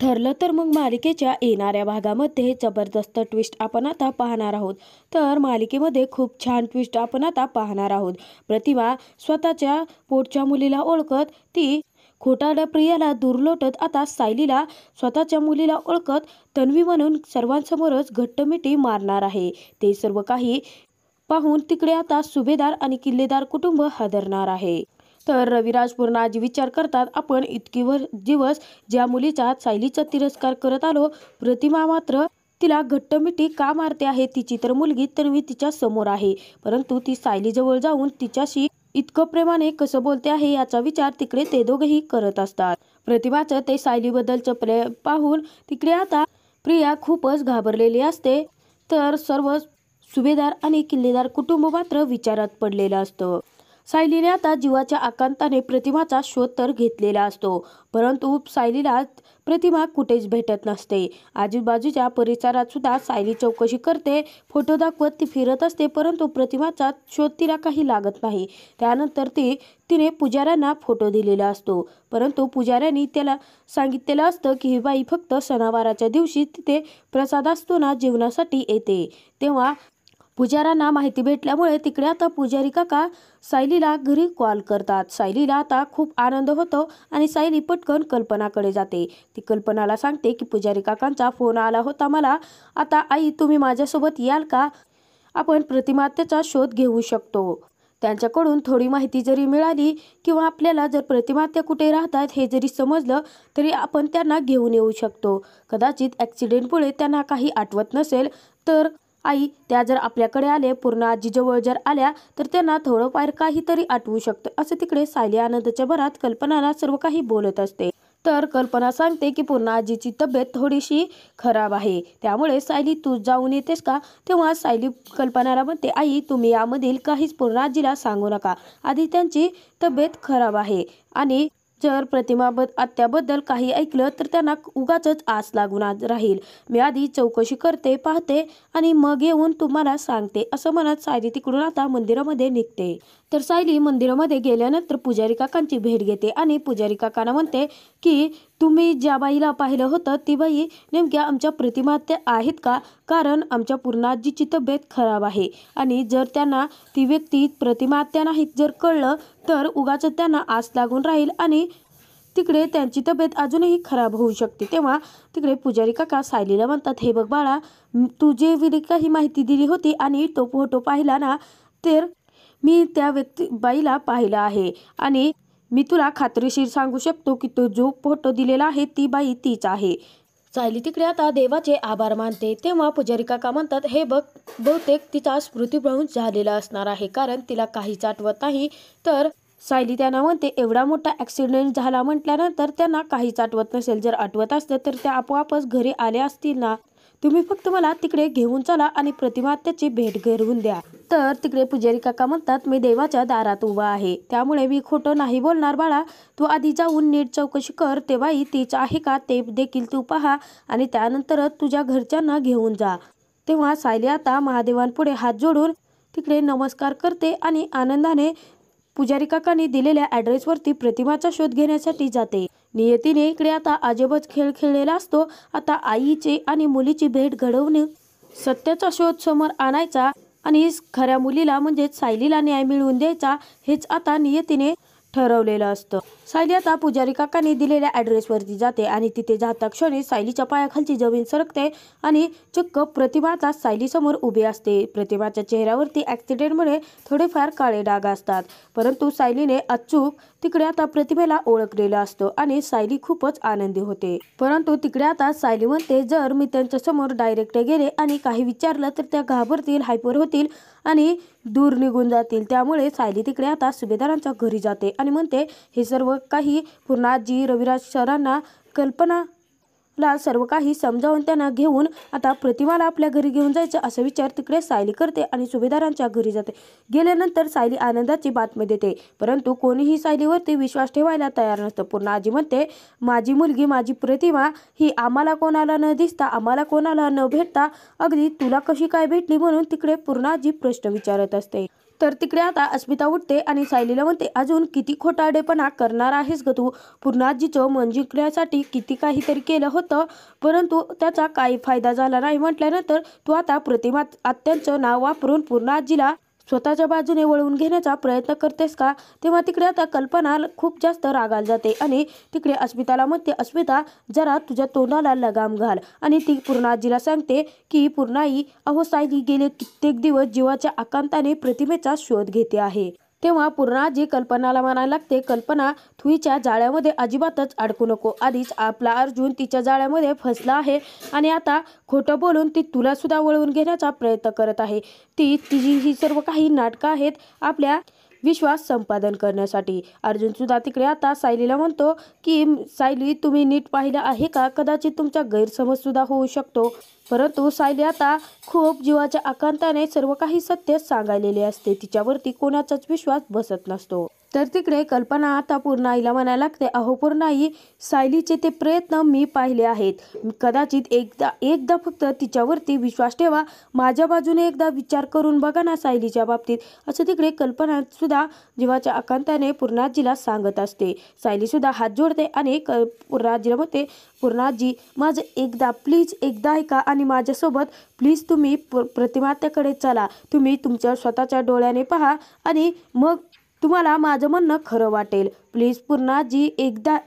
ठरलं तर मग मालिकेच्या येणाऱ्या भागामध्ये जबरदस्त ट्विस्ट आपण आता पाहणार आहोत। तर मालिकेमध्ये खूप छान ट्विस्ट आपण आता पाहणार आहोत। प्रतिमा स्वतःच्या पोटच्या मुलीला ओळखत ती खोटारड्या प्रियाला दूर लोटत आता सायलीला स्वतःच्या मुलीला ओळखत तन्वी म्हणून सर्वांसमोरच घट्टमिठी मारणार आहे। ते सर्व काही पाहून तिकडे आता सुभेदार आणि किल्लेदार कुटुंब हादरणार आहे। तर रविराज पूर्ण आजी विचार करतात, आपण इतकी दिवस ज्या मुलीचा सायलीचा तिरस्कार करत आलो, प्रतिमा मात्र तिला घट्टमिठी का मारते आहे? तिची तर मुलगी तन्वी तिच्या समोर आहे, परंतु ती सायली जवळ जाऊन तिच्याशी इतकं प्रेमाने कसं बोलते आहे याचा विचार तिकडे ते दोघेही करत असतात। प्रतिमाचं ते सायलीबद्दलचं प्रेम पाहून तिकडे आता प्रिया खूपच घाबरलेली असते। तर सर्व सुभेदार आणि किल्लेदार कुटुंब मात्र विचारात पडलेलं असतं। सायलीने आता जीवाच्या आकांताने प्रतिमाचा शोध तर घेतलेला असतो, परंतु सायलीला प्रतिमा कुठेच भेटत नसते। आजूबाजूच्या परिसरात सुद्धा सायली चौकशी करते, फोटो दाखवत ती फिरत असते, परंतु प्रतिमाचा शोध तिला काही लागत नाही। त्यानंतर तिने पुजाऱ्यांना फोटो दिलेला असतो, परंतु पुजाऱ्यांनी त्याला सांगितलेलं असतं की ही बाई फक्त सणावाराच्या दिवशी तिथे प्रसाद असतो ना जेवणासाठी येते। तेव्हा पुजाऱ्यांना माहिती भेटल्यामुळे तिकडे आता पुजारी काका सायलीला घरी कॉल करतात। सायलीला आता खूप आनंद होतो आणि सायली पटकन कल्पनाकडे जाते। ती कल्पनाला सांगते की पुजारी काकांचा फोन आला होता मला, आता आई तुम्ही माझ्यासोबत याल का? आपण प्रतिमातेचा शोध घेऊ शकतो। त्यांच्याकडून थोडी माहिती जरी मिळाली किंवा आपल्याला जर प्रतिमात्या कुठे राहतात हे जरी समजलं तरी आपण त्यांना घेऊन येऊ शकतो। कदाचित ॲक्सिडेंटमुळे त्यांना काही आठवत नसेल तर आई त्या जर आपल्याकडे आले, पूर्ण आजीजवळ जर आल्या तर त्यांना थोडंफार काहीतरी आठवू शकतं, असं तिकडे सायली आनंदाच्या भरात कल्पनाला सर्व काही बोलत असते। तर कल्पना सांगते की पूर्ण आजीची तब्येत थोडीशी खराब आहे, त्यामुळे सायली तू जाऊन येतेस का? तेव्हा सायली कल्पनाला म्हणते, आई तुम्ही यामधील काहीच पूर्ण आजीला सांगू नका, आधी त्यांची तब्येत खराब आहे आणि जर प्रतिमा आत्याबद्दल काही ऐकलं तर त्यांना उगाचच आस लागून राहील। मी आधी चौकशी करते, पाहते आणि मग येऊन तुम्हाला सांगते, असं म्हणत सायली तिकडून आता मंदिरामध्ये निघते। तर सायली मंदिरामध्ये गेल्यानंतर पुजारी काकांची भेट घेते आणि पुजारी काकांना म्हणते की तुम्ही ज्या बाईला पाहिलं होतं ती बाई नेमक्या आमच्या प्रतिमात्या आहेत का? कारण आमच्या पूर्ण आजीची तब्येत खराब आहे आणि जर त्यांना ती व्यक्ती प्रतिमात्या नाहीत जर कळलं तर उगाच त्यांना आस लागून राहील आणि तिकडे त्यांची तब्येत अजूनही खराब होऊ शकते। तेव्हा तिकडे पुजारी काका सायलीला म्हणतात, हे बघ बाळा, तू जे काही माहिती दिली होती आणि तो फोटो पाहिला ना, तर मी त्या बाईला पाहिलं आहे आणि मी तुला खात्रीशीर सांगू शकतो की तो जो फोटो दिलेला आहे ती बाई तीच आहे। सायली तिकडे आता देवाचे आभार मानते। तेव्हा पुजारी काका म्हणतात, हे बघ बहुतेक तिचा स्मृतिभ्रंश झालेला असणार आहे, कारण तिला काहीच आठवत नाही। तर सायली त्यांना म्हणते, एवढा मोठा ॲक्सिडेंट झाला म्हटल्यानंतर त्यांना काहीच आठवत नसेल, जर आठवत असतं तर त्या आपोआपच घरी आल्या असतील ना, तुम्ही फक्त मला तिकडे घेऊन चला आणि प्रतिमा त्याची भेट घेऊन द्या। तर तिकडे पुजारी काका म्हणतात, मी देवाच्या दारात उभा आहे, त्यामुळे मी खोटं नाही बोलणार बाळा, तू आधी जाऊन नीट चौकशी कर, ते बाई तीच आहे का ते देखील तू पहा आणि त्यानंतरच तुझ्या घरच्यांना घेऊन जा। तेव्हा सायली आता महादेवांपुढे हात जोडून तिकडे नमस्कार करते आणि आनंदाने पुजारी काकांनी दिलेल्या ॲड्रेसवरती प्रतिमाचा शोध घेण्यासाठी जाते। नियतीने इकडे आता अजबच खेळ खेळलेला असतो। आता आईचे आणि मुलीची भेट घडवून सत्याचा शोध समोर आणायचा आणि खऱ्या मुलीला म्हणजेच सायलीला न्याय मिळवून द्यायचा, हेच आता नियतीने ठरवलेलं असतं। सायली आता पुजारी काकांनी दिलेल्या ॲड्रेसवरती जाते आणि तिथे जाता क्षणी सायलीच्या पायाखालची जमीन सरकते आणि चक्क प्रतिमा आता सायलीसमोर उभी असते। प्रतिमाच्या चेहऱ्यावरती ॲक्सिडेंटमुळे थोडेफार काळे डाग असतात, परंतु सायलीने अचूक तिकडे आता प्रतिमेला ओळखलेलं असतं आणि सायली खूपच आनंदी होते। परंतु तिकडे आता सायली म्हणते, जर मी त्यांच्यासमोर डायरेक्ट गेले आणि काही विचारलं तर त्या घाबरतील, हायपर होतील आणि दूर निघून जातील। त्यामुळे सायली तिकडे आता सुभेदारांच्या घरी जाते आणि म्हणते, हे सर्व काही पूर्ण आजी, रविराज सरांना, कल्पनाला सर्व काही समजावून त्यांना घेऊन आता प्रतिमाला आपल्या घरी घेऊन जायचं असा विचार तिकडे सायली करते आणि सुभेदारांच्या घरी जाते। गेल्यानंतर सायली आनंदाची बातमी देते, परंतु कोणीही सायलीवरती विश्वास ठेवायला तयार नसतं। पूर्ण आजी म्हणते, माझी मुलगी, माझी प्रतिमा ही आम्हाला कोणाला न दिसता, आम्हाला कोणाला न भेटता अगदी तुला कशी काय भेटली, म्हणून तिकडे पूर्ण आजी प्रश्न विचारत असते। तर तिकडे आता अस्मिता उठते आणि सायलीला म्हणते, अजून किती खोटारडेपणा करणार आहेस ग तू? पूर्णाजीचं मन जिंकण्यासाठी किती काहीतरी केलं होतं, परंतु त्याचा काही फायदा झाला नाही म्हटल्यानंतर तू आता प्रतिमा आत्यांचं नाव वापरून पूर्णाजीला स्वतःच्या बाजूने वळवून घेण्याचा प्रयत्न करतेस का? तेव्हा तिकडे आता कल्पना खूप जास्त रागाला जाते आणि तिकडे अस्मिताला म्हणते, अस्मिता जरा तुझ्या तोंडाला लगाम घाल. आणि ती पूर्णाजीला सांगते की पूर्णाई, अहो सायली गेले कित्येक दिवस जीवाच्या आकांताने प्रतिमेचा शोध घेते आहे. तेव्हा पूर्णाजी कल्पनाला म्हणायला लागते, कल्पना तू हिच्या जाळ्यामध्ये अजिबातच अडकू नको. आधीच आपला अर्जुन तिच्या जाळ्यामध्ये फसला आहे आणि आता खोटं बोलून ती तुला सुद्धा वळवून घेण्याचा प्रयत्न करत आहे. तिची ही सर्व काही नाटकं आहेत आपल्या विश्वास संपादन करण्यासाठी. अर्जुन सुद्धा तिकडे आता सायलीला म्हणतो की सायली, तुम्ही नीट पाहिलं आहे का? कदाचित तुमचा गैरसमज सुद्धा होऊ शकतो. परंतु सायली आता खूप जीवाच्या आकांताने सर्व काही सत्य सांगायलेले असते. तिच्यावरती कोणाचाच विश्वास बसत नसतो. तर तिकडे कल्पना आता पूर्णाईला म्हणायला लागते, अहो पूर्णाई, सायलीचे ते प्रयत्न मी पाहिले आहेत. कदाचित एकदा फक्त तिच्यावरती विश्वास ठेवा. माझ्या बाजूने एकदा विचार करून बघा ना सायलीच्या बाबतीत. असं तिकडे कल्पना सुद्धा जीवाच्या आकांताने पूर्णाजीला सांगत असते. सायली सुद्धा हात जोडते आणि पूर्णाजीला म्हणते, पूर्णाजी माझं एकदा प्लीज एकदा ऐका आणि माझ्यासोबत प्लीज तुम्ही प्रतिमात्याकडे चला. तुम्ही तुमच्या स्वतःच्या डोळ्याने पहा आणि मग तुम्हाला माझं म्हणणं खरं वाटेल. प्लीज पूर्णाजी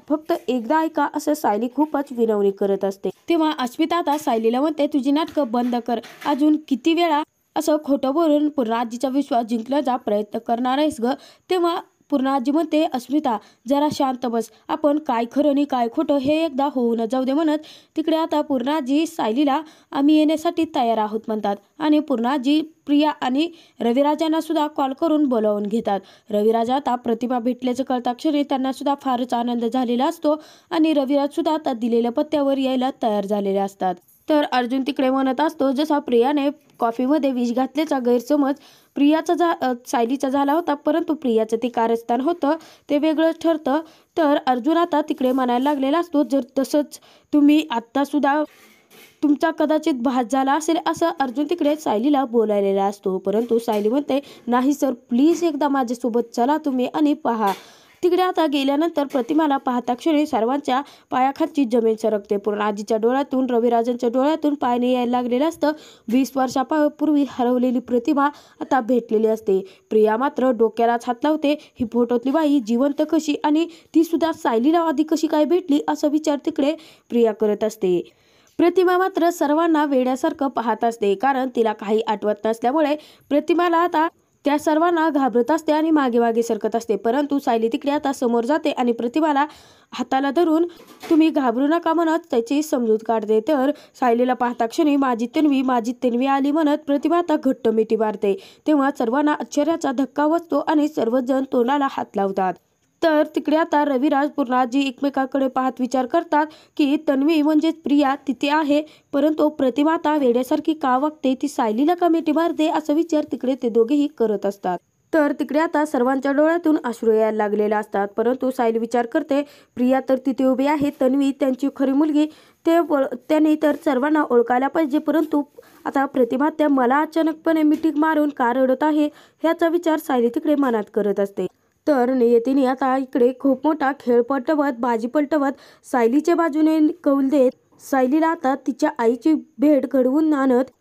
फक्त एकदा ऐका, असं सायली खूपच विनवणी करत असते. तेव्हा अस्मिता आता सायलीला म्हणते, तुझी नाटकं बंद कर. अजून किती वेळा असं खोटं बोलून पूर्णाजीचा विश्वास जिंकण्याचा प्रयत्न करणार आहेस ग? तेव्हा पूर्णाजी म्हणते, अस्मिता जरा शांत बस. आपण काय खरं आणि काय खोटं हे एकदा होऊन जाऊ दे म्हणत तिकडे आता पूर्णाजी सायलीला आम्ही येण्यासाठी तयार आहोत म्हणतात. आणि पूर्णाजी प्रिया आणि रविराजांना सुद्धा कॉल करून बोलावून घेतात. रविराज आता प्रतिमा भेटल्याचं कळता क्षणी त्यांना सुद्धा फारच आनंद झालेला असतो आणि रविराज सुद्धा आता दिलेल्या पत्त्यावर यायला तयार झालेले असतात. तर अर्जुन तिकडे म्हणत असतो, जसा प्रियाने कॉफीमध्ये विष घातल्याचा गैरसमज सायलीचा झाला होता, परंतु प्रियाचं ते कारस्थान होतं ते वेगळं ठरतं. तर अर्जुन आता तिकडे म्हणायला लागलेला असतो, जर तसंच तुम्ही आत्ता सुद्धा तुमचा कदाचित भास झाला असेल, असं अर्जुन तिकडे सायलीला बोलायलेला असतो. परंतु सायली म्हणते, नाही सर, प्लीज एकदा माझ्यासोबत चला तुम्ही आणि पहा. तिकडे आता गेल्यानंतर प्रतिमाला पाहता क्षणी सर्वांच्या पायाखालची जमीन सरकते. पूर्णाजीच्या डोळ्यातून, रविराजांच्या डोळ्यातून पाणी यायला लागलेलं असतं. 20 वर्षापूर्वी हरवलेली प्रतिमा आता भेटलेली असते. प्रिया मात्र डोक्यालाच हात लावते, ही फोटोतली बाई जिवंत कशी आणि ती सुद्धा सायलीला आधी कशी काय भेटली, असा विचार तिकडे प्रिया करत असते. प्रतिमा मात्र सर्वांना वेड्यासारखं पाहत असते, कारण तिला काही आठवत नसल्यामुळे प्रतिमाला आता त्या सर्वांना घाबरत असते आणि मागे मागे सरकत असते. परंतु सायली तिकडे आता समोर जाते आणि प्रतिमाला हाताला धरून तुम्ही घाबरू नका म्हणत त्याची समजूत काढते. तर सायलीला पाहता क्षणी माझी तन्वी आली म्हणत प्रतिमा आता घट्ट मिठी मारते. तेव्हा सर्वांना आश्चर्याचा धक्का बसतो आणि सर्वजण तोंडाला हात लावतात. तर तिकडे आता रविराज पूर्णाजी एकमेकांकडे पाहत विचार करतात की तन्वी म्हणजेच प्रिया तिथे आहे, परंतु प्रतिमा आता वेड्यासारखी का वागते, ती सायलीला का मिठी मारते, असा विचार तिकडे ते दोघेही करत असतात. तर तिकडे आता सर्वांच्या डोळ्यातून अश्रू यायला लागलेले असतात. परंतु सायली विचार करते, प्रिया तर तिथे उभी आहे, तन्वी त्यांची खरी मुलगी, त्याने तर सर्वांना ओळखायला पाहिजे, परंतु आता प्रतिमा त्या मला अचानकपणे मिठी मारून का रडत आहे, ह्याचा विचार सायली तिकडे मनात करत असते. तर नियतीने आता इकडे खूप मोठा खेळ पलटवत, बाजी पलटवत सायलीच्या बाजूने कौल देत सायलीला आता तिच्या आईची भेट घडवून आणत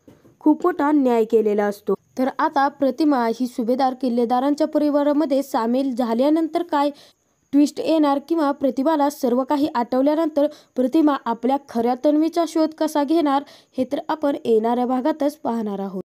खूप मोठा न्याय केलेला असतो. तर आता प्रतिमा ही सुभेदार किल्लेदारांच्या परिवारामध्ये सामील झाल्यानंतर काय ट्विस्ट येणार, किंवा प्रतिमाला सर्व काही आठवल्यानंतर प्रतिमा आपल्या खऱ्या तन्वीचा शोध कसा घेणार, हे तर आपण येणाऱ्या भागातच पाहणार आहोत.